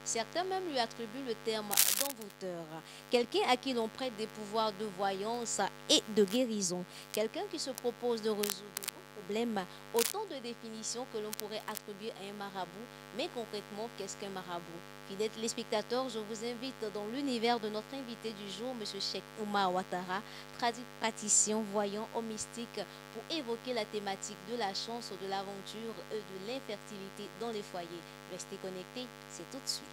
Certains même lui attribuent le terme d'envoûteur. Quelqu'un à qui l'on prête des pouvoirs de voyance et de guérison. Quelqu'un qui se propose de résoudre vos problèmes. Autant de définitions que l'on pourrait attribuer à un marabout. Mais concrètement, qu'est-ce qu'un marabout? Fidèles téléspectateurs, je vous invite dans l'univers de notre invité du jour, M. Cheikh Oumar Ouattara, praticien, voyant, homme mystique, pour évoquer la thématique de la chance, de l'aventure et de l'infertilité dans les foyers. Restez connectés, c'est tout de suite.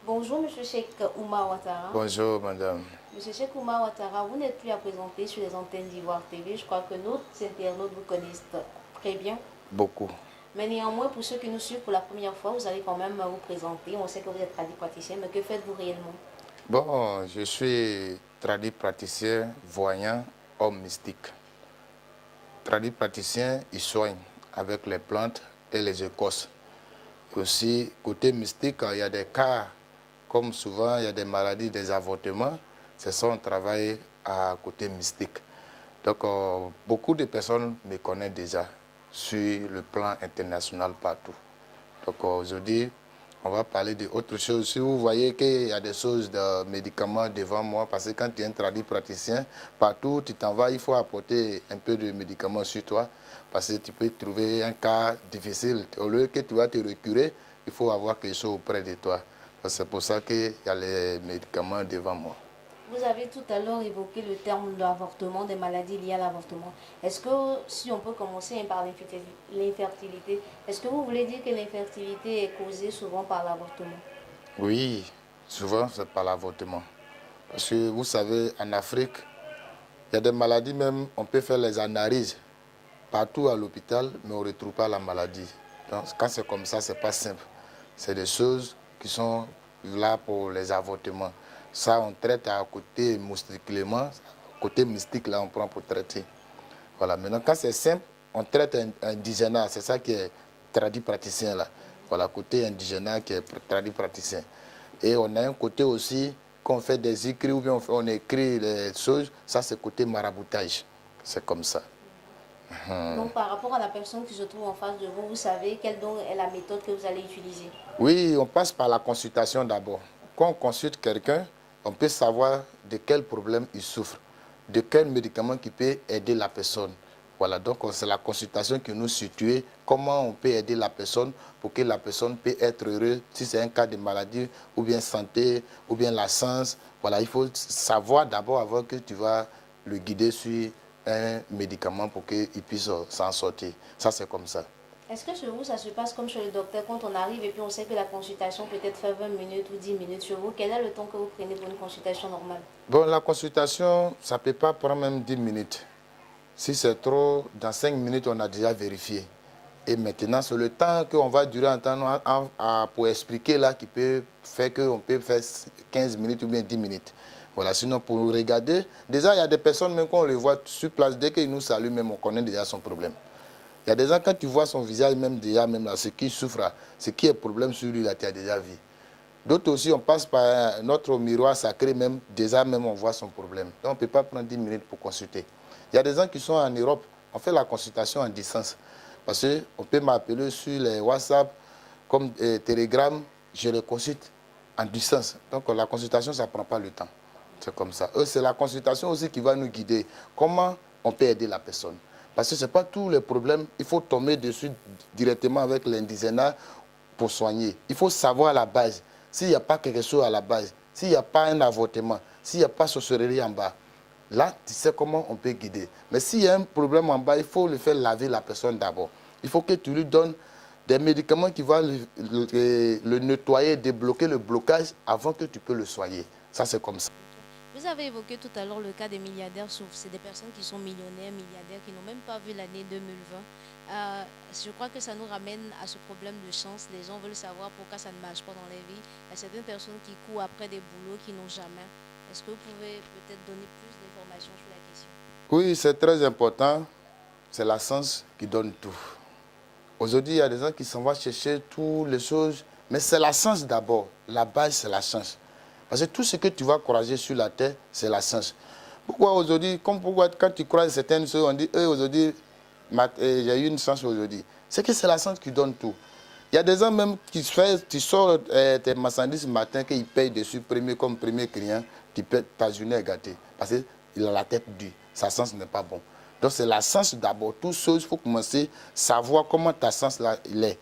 Bonjour, M. Cheikh Oumar Ouattara. Bonjour, madame. M. Cheikh Oumar Ouattara, vous n'êtes plus à présenter sur les antennes d'Ivoire TV. Je crois que nos internautes vous connaissent très bien. Beaucoup. Mais néanmoins, pour ceux qui nous suivent pour la première fois, vous allez quand même vous présenter. On sait que vous êtes praticien, mais que faites-vous réellement? Bon, je suis praticien, voyant, homme mystique. Praticien, il soigne avec les plantes et les écorces. Aussi, côté mystique, il y a des cas, comme souvent, il y a des maladies, des avortements. C'est ça, on travaille à côté mystique. Donc, beaucoup de personnes me connaissent déjà sur le plan international partout. Donc, aujourd'hui, on va parler d'autre chose. Si vous voyez qu'il y a des choses de médicaments devant moi, parce que quand tu es un praticien, partout où tu t'en vas, il faut apporter un peu de médicaments sur toi, parce que tu peux trouver un cas difficile. Au lieu que tu vas te reculer, il faut avoir quelque chose auprès de toi. C'est pour ça qu'il y a les médicaments devant moi. Vous avez tout à l'heure évoqué le terme de l'avortement, des maladies liées à l'avortement. Est-ce que, si on peut commencer par l'infertilité, est-ce que vous voulez dire que l'infertilité est causée souvent par l'avortement? Oui, souvent c'est par l'avortement. Parce que vous savez, en Afrique, il y a des maladies même, on peut faire les analyses partout à l'hôpital, mais on ne retrouve pas la maladie. Donc, quand c'est comme ça, ce n'est pas simple. C'est des choses qui sont là pour les avortements. Ça, on traite à côté mystiquement. Côté mystique, là, on prend pour traiter. Voilà. Maintenant, quand c'est simple, on traite indigénat. C'est ça qui est praticien, là. Voilà, côté indigénat qui est praticien. Et on a un côté aussi, qu'on fait des écrits ou bien on écrit les choses. Ça, c'est côté maraboutage. C'est comme ça. Donc, par rapport à la personne qui se trouve en face de vous, vous savez quelle donc est la méthode que vous allez utiliser? Oui, on passe par la consultation d'abord. Quand on consulte quelqu'un, on peut savoir de quel problème il souffre, de quel médicament qui peut aider la personne. Voilà, donc c'est la consultation qui nous situe comment on peut aider la personne pour que la personne puisse être heureuse, si c'est un cas de maladie, ou bien santé, ou bien la science. Voilà, il faut savoir d'abord avant que tu vas le guider sur un médicament pour qu'il puisse s'en sortir. Ça, c'est comme ça. Est-ce que chez vous, ça se passe comme chez le docteur quand on arrive et puis on sait que la consultation peut-être fait 20 minutes ou 10 minutes chez vous? Quel est le temps que vous prenez pour une consultation normale? Bon, la consultation, ça ne peut pas prendre même 10 minutes. Si c'est trop, dans 5 minutes, on a déjà vérifié. Et maintenant, c'est le temps qu'on va durer en temps pour expliquer là qui peut faire qu'on peut faire 15 minutes ou bien 10 minutes. Voilà, sinon pour regarder, déjà il y a des personnes, même quand on les voit sur place, dès qu'ils nous saluent, même on connaît déjà son problème. Il y a des gens, quand tu vois son visage, même déjà, même là, ce qui souffre, ce qui est problème sur lui, là, tu as déjà vu. D'autres aussi, on passe par notre miroir sacré, même, déjà, même on voit son problème. Donc, on ne peut pas prendre 10 minutes pour consulter. Il y a des gens qui sont en Europe, on fait la consultation en distance. Parce qu'on peut m'appeler sur les WhatsApp, comme Telegram, je les consulte en distance. Donc, la consultation, ça ne prend pas le temps. C'est comme ça. C'est la consultation aussi qui va nous guider. Comment on peut aider la personne? Parce que ce n'est pas tous les problèmes, il faut tomber dessus directement avec l'indigénat pour soigner. Il faut savoir la base. S'il n'y a pas quelque chose à la base, s'il n'y a pas un avortement, s'il n'y a pas sorcellerie en bas, là, tu sais comment on peut guider. Mais s'il y a un problème en bas, il faut le faire laver la personne d'abord. Il faut que tu lui donnes des médicaments qui vont le nettoyer, débloquer le blocage avant que tu peux le soigner. Ça, c'est comme ça. Vous Vous avez évoqué tout à l'heure le cas des milliardaires. C'est des personnes qui sont millionnaires, milliardaires, qui n'ont même pas vu l'année 2020. Je crois que ça nous ramène à ce problème de chance. Les gens veulent savoir pourquoi ça ne marche pas dans les vies. Il y a certaines personnes qui courent après des boulots qui n'ont jamais. Est-ce que vous pouvez peut-être donner plus d'informations sur la question? Oui, c'est très important. C'est la chance qui donne tout. Aujourd'hui, il y a des gens qui s'en vont chercher toutes les choses, mais c'est la chance d'abord. La base, c'est la chance. Parce que tout ce que tu vas croiser sur la terre, c'est la chance. Pourquoi aujourd'hui, pourquoi quand tu croises certaines choses, on dit, aujourd'hui, j'ai eu une chance aujourd'hui. C'est que c'est la chance qui donne tout. Il y a des gens même qui tu sors tes marchandises ce matin, qu'ils payent dessus comme premier client, ta journée est gâtée. Parce qu'il a la tête dure. Sa chance n'est pas bon. Donc c'est la chance d'abord. Toutes choses, il faut commencer à savoir comment ta chance là, il est.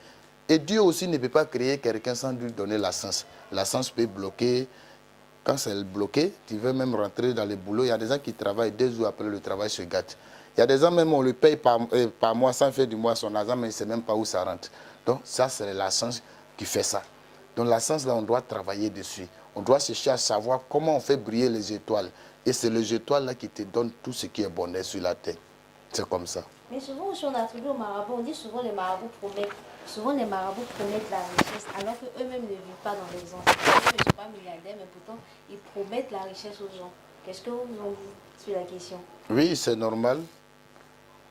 Et Dieu aussi ne peut pas créer quelqu'un sans lui donner la chance. La chance peut bloquer. Quand c'est bloqué, tu veux même rentrer dans le boulot. Il y a des gens qui travaillent 2 jours après le travail se gâte. Il y a des gens même on le paye par mois sans faire du mois son argent, mais il ne sait même pas où ça rentre. Donc ça, c'est la chance qui fait ça. Donc la chance là, on doit travailler dessus. On doit chercher à savoir comment on fait briller les étoiles. Et c'est les étoiles là qui te donnent tout ce qui est bonheur sur la terre. C'est comme ça. Mais souvent aussi on attribue aux marabouts, on dit souvent les marabouts promettent. Souvent les marabouts promettent la richesse alors qu'eux-mêmes ne vivent pas dans l'exemple. Ils ne sont pas milliardaires, mais pourtant ils promettent la richesse aux gens. Qu'est-ce que vous en dites sur la question? Oui, c'est normal.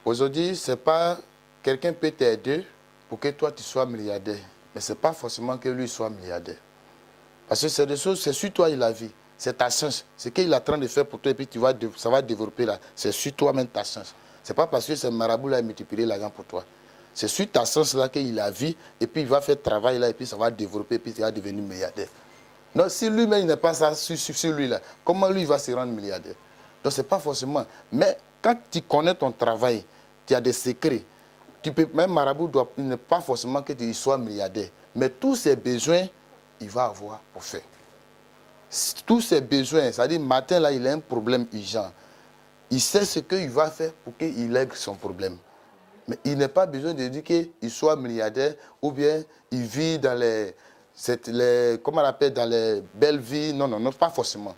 Aujourd'hui, c'est pas quelqu'un peut t'aider pour que toi tu sois milliardaire. Mais ce n'est pas forcément que lui soit milliardaire. Parce que c'est des choses, c'est sur toi il a vie. C'est ta chance. Ce qu'il est en train de faire pour toi et puis ça va développer là. C'est sur toi-même ta chance. Ce n'est pas parce que ce marabout là a multiplié l'argent pour toi. C'est sur ta chance là qu'il a vie et puis il va faire travail là et puis ça va développer et puis il va devenir milliardaire. Donc si lui-même n'est pas ça sur lui là, comment lui va se rendre milliardaire? Donc ce n'est pas forcément. Mais quand tu connais ton travail, tu as des secrets. Tu peux, même marabout il n'est pas forcément que tu sois milliardaire. Mais tous ses besoins, il va avoir pour faire. Tous ses besoins, c'est-à-dire matin là, il a un problème urgent. Il sait ce qu'il va faire pour qu'il règle son problème. Mais il n'a pas besoin de dire qu'il soit milliardaire ou bien il vit dans comment on appelle, dans les belles vies. Non, non, non, pas forcément.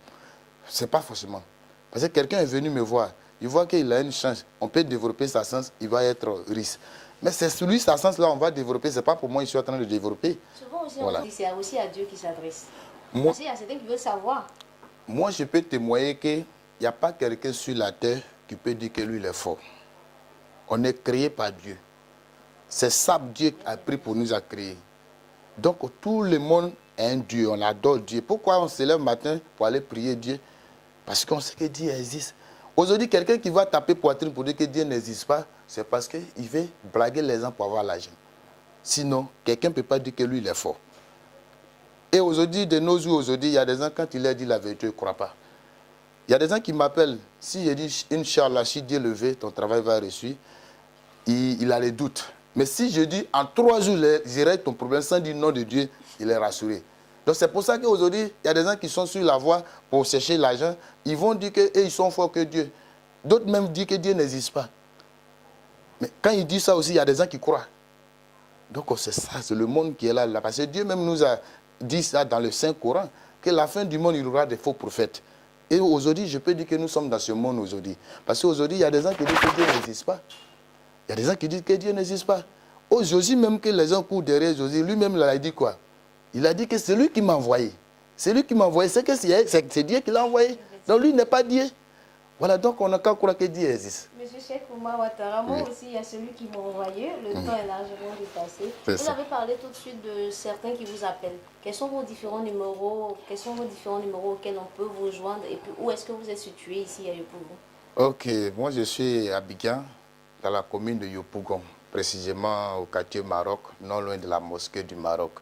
C'est pas forcément. Parce que quelqu'un est venu me voir, il voit qu'il a une chance, on peut développer sa chance, il va être riche. Mais c'est celui, sa chance là, on va développer, c'est pas pour moi, je suis en train de développer. Souvent aussi, Voilà. on dit c'est aussi à Dieu qui s'adresse. Moi, Parce qu'il y a certains qui veulent savoir. moi, je peux témoigner qu'il n'y a pas quelqu'un sur la terre qui peut dire que lui, il est fort. On est créé par Dieu. C'est ça que Dieu a pris pour nous à créer. Donc, tout le monde est un Dieu, on adore Dieu. Pourquoi on se lève le matin pour aller prier Dieu? Parce qu'on sait que Dieu existe. Aujourd'hui, quelqu'un qui va taper poitrine pour dire que Dieu n'existe pas, c'est parce qu'il veut blaguer les gens pour avoir l'argent. Sinon, quelqu'un ne peut pas dire que lui, il est fort. Et aujourd'hui, de nos jours, aujourd'hui, il y a des gens, quand il leur dit la vérité, ils ne croient pas. Il y a des gens qui m'appellent. Si je dis, Inch'Allah, si Dieu le veut, ton travail va réussir, il a les doutes. Mais si je dis, en 3 jours, je règle ton problème sans dire nom de Dieu, il est rassuré. Donc c'est pour ça qu'aujourd'hui, il y a des gens qui sont sur la voie pour chercher l'argent. Ils vont dire qu'ils sont forts que Dieu. D'autres même disent que Dieu n'existe pas. Mais quand ils disent ça aussi, il y a des gens qui croient. Donc c'est ça, c'est le monde qui est là. Parce que Dieu même nous a dit ça dans le Saint-Coran, que la fin du monde, il y aura des faux prophètes. Et aujourd'hui, je peux dire que nous sommes dans ce monde aujourd'hui. Parce qu'aujourd'hui, il y a des gens qui disent que Dieu n'existe pas. Il y a des gens qui disent que Dieu n'existe pas. Oh, Josie, même que les gens courent derrière Josie, lui-même, il a dit quoi? Il a dit que c'est lui qui m'a envoyé. C'est lui qui m'a envoyé. C'est Dieu qui l'a envoyé. Donc lui n'est pas Dieu. Voilà, donc on n'a qu'à croire que Dieu existe. Monsieur Cheikh Oumar Ouattara, moi aussi, il y a celui qui m'a envoyé. Le temps est largement dépassé. Vous avez parlé tout de suite de certains qui vous appellent. Quels sont vos différents numéros? Quels sont vos différents numéros auxquels on peut vous joindre? Et puis, où est-ce que vous êtes situé ici à Yopougon? Ok, moi je suis à Abidjan, dans la commune de Yopougon, précisément au quartier Maroc, non loin de la mosquée du Maroc.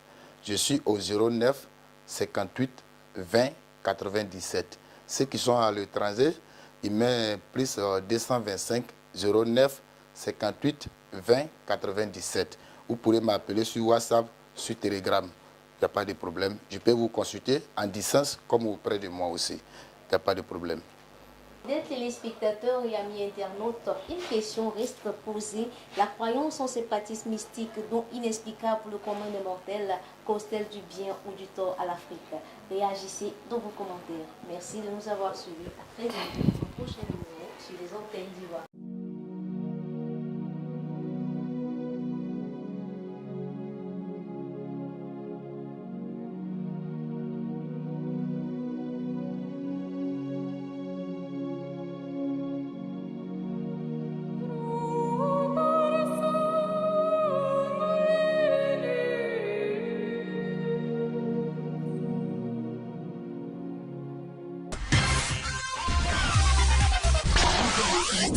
Je suis au 09 58 20 97. Ceux qui sont à l'étranger, ils mettent plus 225 09 58 20 97. Vous pourrez m'appeler sur WhatsApp, sur Telegram. Il n'y a pas de problème. Je peux vous consulter en distance comme auprès de moi aussi. Il n'y a pas de problème. Des téléspectateurs et amis internautes, une question reste posée. La croyance en ces pratiques mystiques, dont inexplicables pour le commun des mortels, cause-t-elle du bien ou du tort à l'Afrique? Réagissez dans vos commentaires. Merci de nous avoir suivis. À très bientôt pour un prochain numéro sur les antennes d'Ivoire.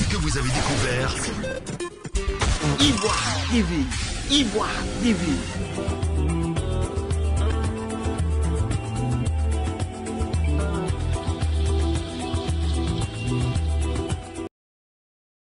Que vous avez découvert Ivoire TV. Ivoire TV.